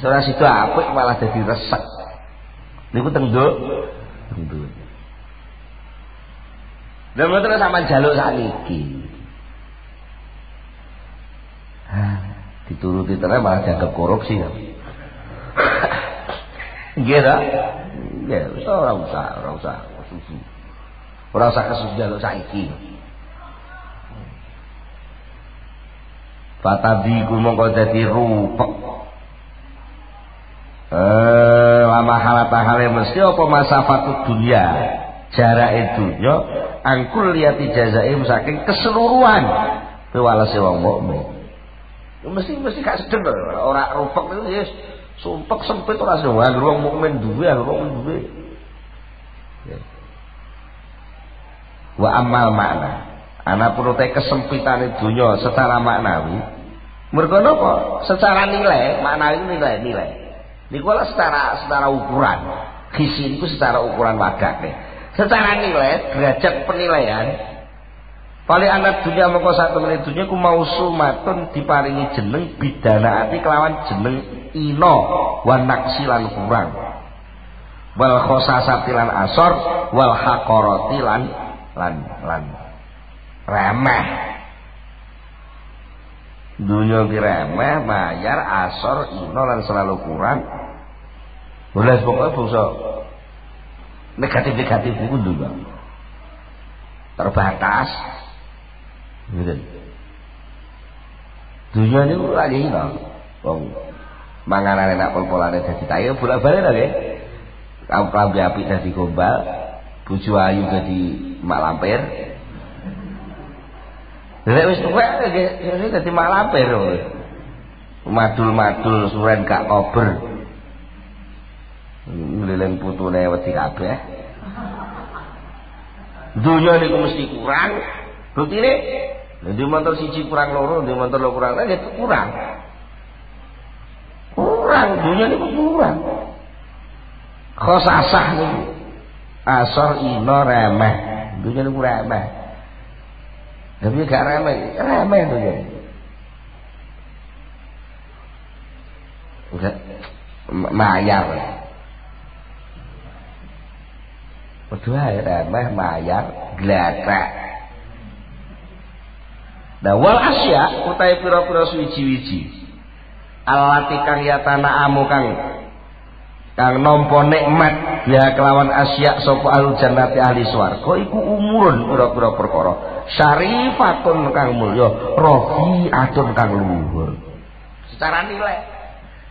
Ora sido apik malah dadi resek. Niku tengduk. Lha mboten sampean jaluk sakniki. Dituruti terus malah dianggap korupsi ya. Nggih ta? Ya, ora usah susu. Ora usah kesusu jaluk saiki. Fatabi ku mongko dadi rupek lama halatahale mesti apa masafatu dunia jarak dunya angkul liyati jazaim saking keseluruhan piwalese wong mukmin mesti gak sedeng ora rupek itu ya sumpek sempit ora semua wong mukmin duwe wa amal makna ana perute kesempitan dunya secara maknawi mergo napa secara nilai maknawi nilai niku secara ukuran khisi itu secara ukuran wadake secara nilai derajat penilaian paling anak dunia mengko satu menit dunia ku mausumatun diparingi jeneng bidanaati kelawan jeneng ino wan naksilan kurang wal khosasatilan asor wal haqaratilan lan remeh dunia ki remeh mayar asor ino lan selalu kurang boleh pokoknya bangsa negatif itu juga terbatas gitu dunia ini lagi wong manganan enak pol-polane dadi tayo bolak-balik lho nggih klambi apik dadi gombal bojo ayu dadi mak lampir lek wis tuwek nggih dadi mak lampir madul-madul suren gak kober ngliling putune wedi kabeh dunia niku mesti kurang buktine di motor siji kurang loro di motor loro kurang lagi kurang dunia niku kurang khosasah niku asor ino remeh dunia niku remeh tapi gak remeh dunia udah mayar berdua remeh mayar gletek wal asya utai pira-pira suwiji-wiji alati kang yatana amu kang nampa nikmat ya kelawan asya sapa ahli jannati ahli swarga iku umurun pira-pira perkara syarifatun kang mulya rafi'atun kang luhur secara nilai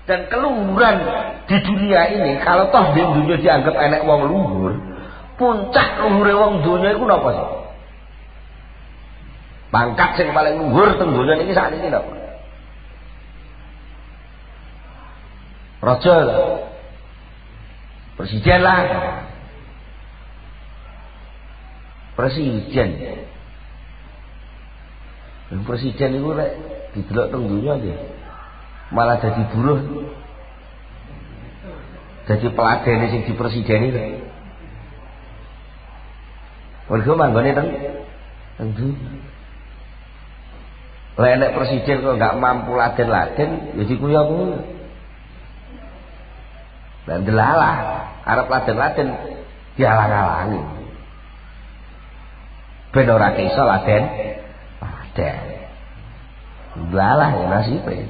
dan keluhuran di dunia ini kalau toh di dunia dianggap enek wong luhur puncak luhure wong dunia iku napa sih pangkat sing paling luhur teng dunia iki sakniki napa raja presiden lah presiden itu lek didelok teng dunia nggih malah jadi buruh jadi peladene sing dipresideni lho mergo manggone teng dunia lek nek presiden kok gak mampu laden-laden ya dikuya-kuya dan delalah arep laden-laden dialang-alangi ben ora iso laden delalah ya nasibe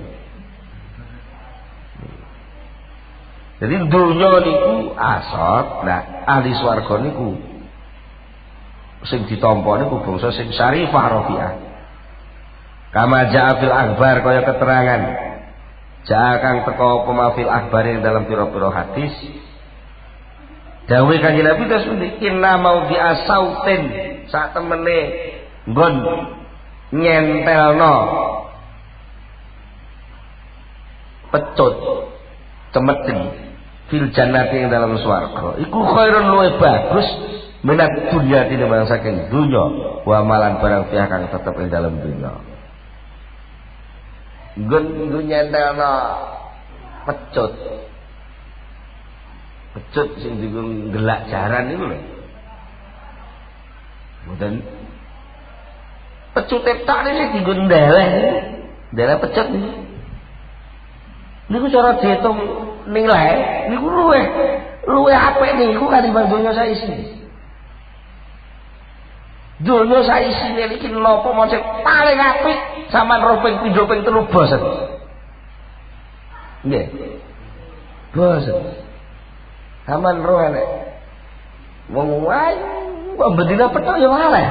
jadi dunya niku asot nah ahli swarga niku sing ditampa niku bangsa sing syarifah rafi'ah kama ja'a fil akhbar kaya keterangan ja'a kang teka apa fil akhbar yang dalam pira-pira hadis dawuh Kanjeng Nabi terus inna mau biasautin sak temene nggon nyentelno pecut cemeti fil jannati yang dalam swarga iku khairun luwih bagus minat dunia tinimbang saking dunya wa malan barang pihak kang tetep ing dalam dunya nggon nyentelno pecut sing dienggo ngelak jaran niku lho mboten pecut tak iki dienggo ndeleh pecut niku cara diitung nilai niku luwih apik niku katimbang donya saisi donya saisine iki napa mosok paling apik sampean ro ping pindho ping 3 bosen nggih bosen sampean ro enek wong wae kok bendina petok ya wae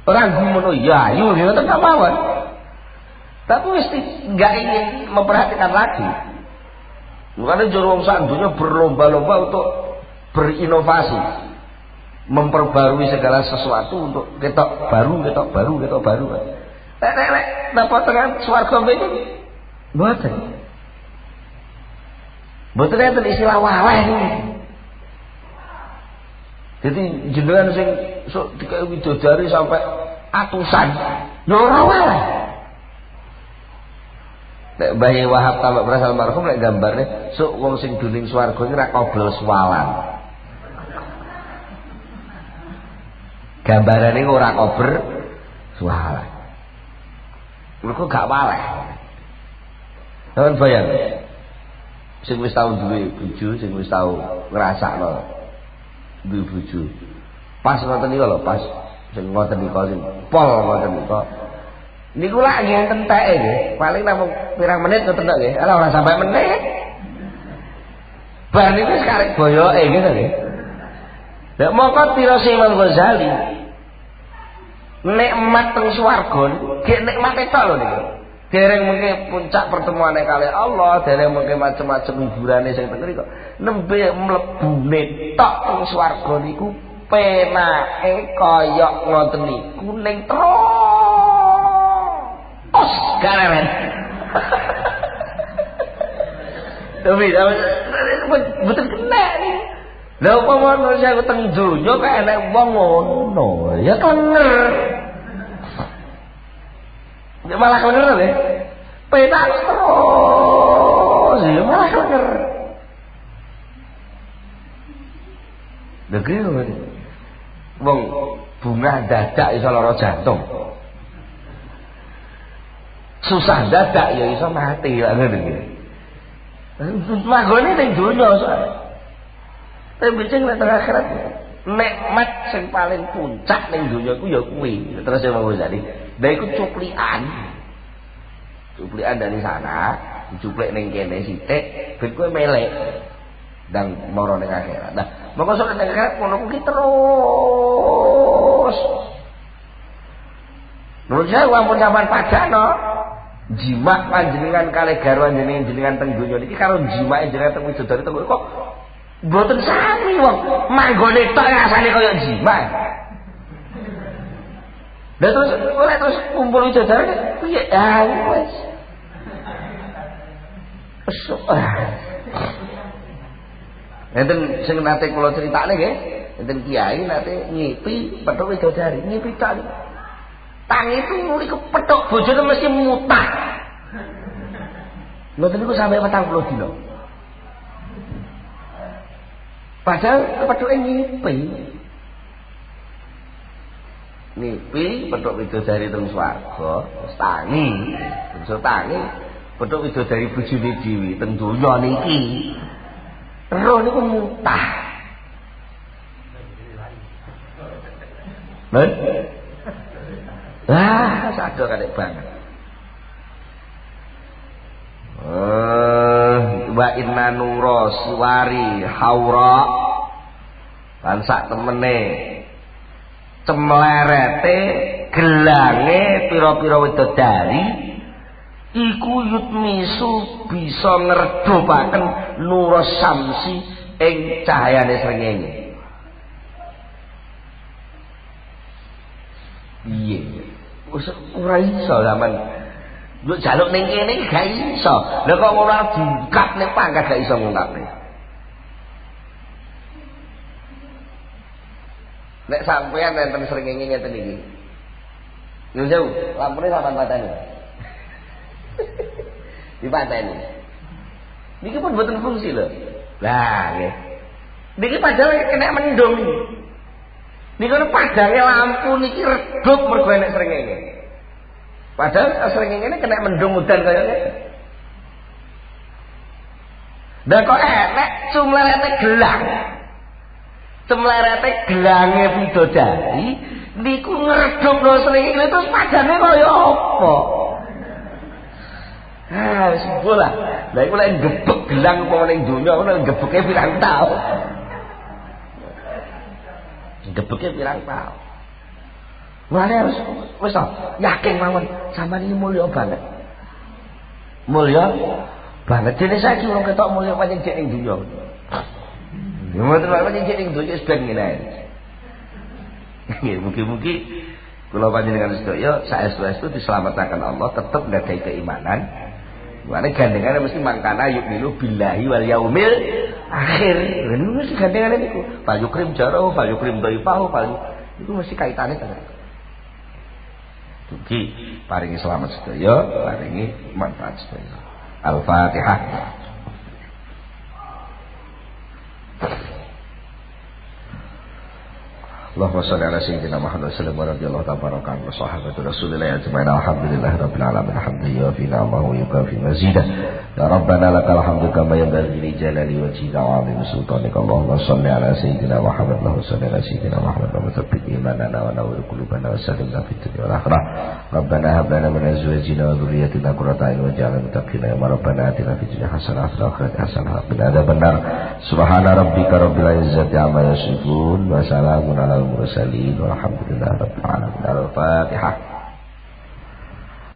ora ngono ya ayo ngoten tak mawon tapi mesti nggak ingin memperhatikan lagi Makanya juru wong sak dunya berlomba-lomba untuk berinovasi, memperbarui segala sesuatu untuk ketok baru. Nek napa tengan swarga mriki mboten. Mboten enten istilah waleh iki. Jadi jenengan sing sok dikek widodari sampai atusan, ya ora waleh. Nek Mbah Wahab tambah berasal marhum nek gambarne sok wong sing duning swarga iki ra kobel swalan. Gambarane ora kober swalan. Mergo gak waleh. Sampeyan bayang. Sing wis tau duwe bojo, sing wis tau ngrasakno duwe bojo. Pas ngoten niku lho, pas sing ngoten niku sing pol ngoten niku. Niku lak nggih enteke nggih, paling namung pirang menit ngoten tok nggih. Ala ora sampai menit. Bar niku wis karek boyoke gitu nggih. Nek mongko tira Imam Ghazali nikmat teng swarga nggih nikmate tok lho niku. Dereng mengke puncak pertemuane kali Allah, dereng mengke macam-macam hiburane sing teng mriku. Nembe mlebune tok teng swarga niku penake kaya ngoten niku ning terus karen. Tapi betul kena nih. Lah umpama manusia ku teng donya kok enek wong ngono, ya klenger. Ya malah klenger deh. Penak terus, ya malah klenger. Negeri lho. Wong bunga dadak iso lara jantung. Susah dadak ya iso mati lha ngono iki. Magone ning donya soalnya. Tapi bicara tentang akhirat, nikmat yang paling puncak ning donya ku ya kuwi. Terus Imam Ghazali, lha iku cuplikan dari sana, dicuplik ning kene sithik, ben kowe melek dan moro ning akhirat. Nah, mongko sok ning akhirat ngono kuwi terus. Menurut saya ampun sampean padano jima panjenengan kalih garwan jenengan teng donya niki karo jimake jenengan teng widodari teng kok mboten sami wong manggone tok rasane kaya jima. Lah terus kumpul widodari piye ah wis. Enten sing nate kula critakne nggih, enten kiai nate ngipi petuk widodari, ngipi tok. Tangi itu niku petuk bojone mesti mutah. Ngoten niku sampai 40 dina. Padahal petuke ngipi. Ngipi petuk widodari teng swarga, wis tangi. Iso tangi petuk widodari bojone dhewe teng donya niki. Roh niku mutah. Lha sadar kadek banget. Wa inna nura siwari haura lan sak temene cemlerete gelange pira-pira widodari iku yutmisu bisa ngredopaken nura samsi ing cahayane srengenge. Piye? Ora iso zaman Lu jaluk ning kene gak iso. Lah kok ora diungkap ning pangkat gak iso ngungkapne. Nek sampean enten srengenge ngeten iki. Nyun sewu, lampune sampean pateni. Dipateni. Niki pun mboten fungsi lho. Lah nggih. Niki padahal kena mendung iki. Niku padange lampu niki redup mergo enek srengenge. Padahal srengenge ini kena mendung udan kaya ngene. Lah kok enek cumlerete gelang. Cumlerete gelange widodari niku ngredupno srengenge terus padane kaya apa? Ah wis bola. Lah iku lek gebek gelang apa ning donya ngono gebeke pirang taun. Gebeke pirang taun. Mulane harus wis yakin mawon sampeyan iki mulya banget. Mulya banget dene saiki wong ketok mulya pancen cek ning dunya. Ya mboten pancen cek ning dunya wis ben ngene. Nggih, mugi-mugi kula panjenengan sedaya saestu-estu diselametkan Allah tetep nggadhahi keimanan. Mane gandengane mesti mangkana yu'minu billahi wal yaumil akhir. Lha mesti gandengane niku. Fal yukrim jarahu, fal yukrim dhaifahu, itu mesti kaitane to. Mugi paringi selamat sedaya, paringi manfaat sedaya. Al-Fatihah. Allahumma shalli ala sayyidina Muhammad sallallahu alaihi wa sallam wa sahabatu Rasulillah ajma'in alhamdulillahi rabbil alamin hamdalillah fi ni'amahu wa yukafi mazidah ya rabbana lakal hamdu kama yanbaghi li jalali wajhika wa 'azimi sultanika Allahumma shalli ala sayyidina Muhammad wa salli ala sayyidina Muhammad wa tsabbit imanana wa nawwir qulubana wa sallimna fid dunya wal akhirah rabbana hab lana min azwajina wa dhurriyyatina qurrata a'yun waj'alna muttaqina ya rabbana atina fid dunya hasanah wa fil akhirati hasanah wa qina adzabannar subhana rabbika rabbil izzati amma yasifun wa salamun ala المرسلين والحمد لله رب العالمين. الفاتحة.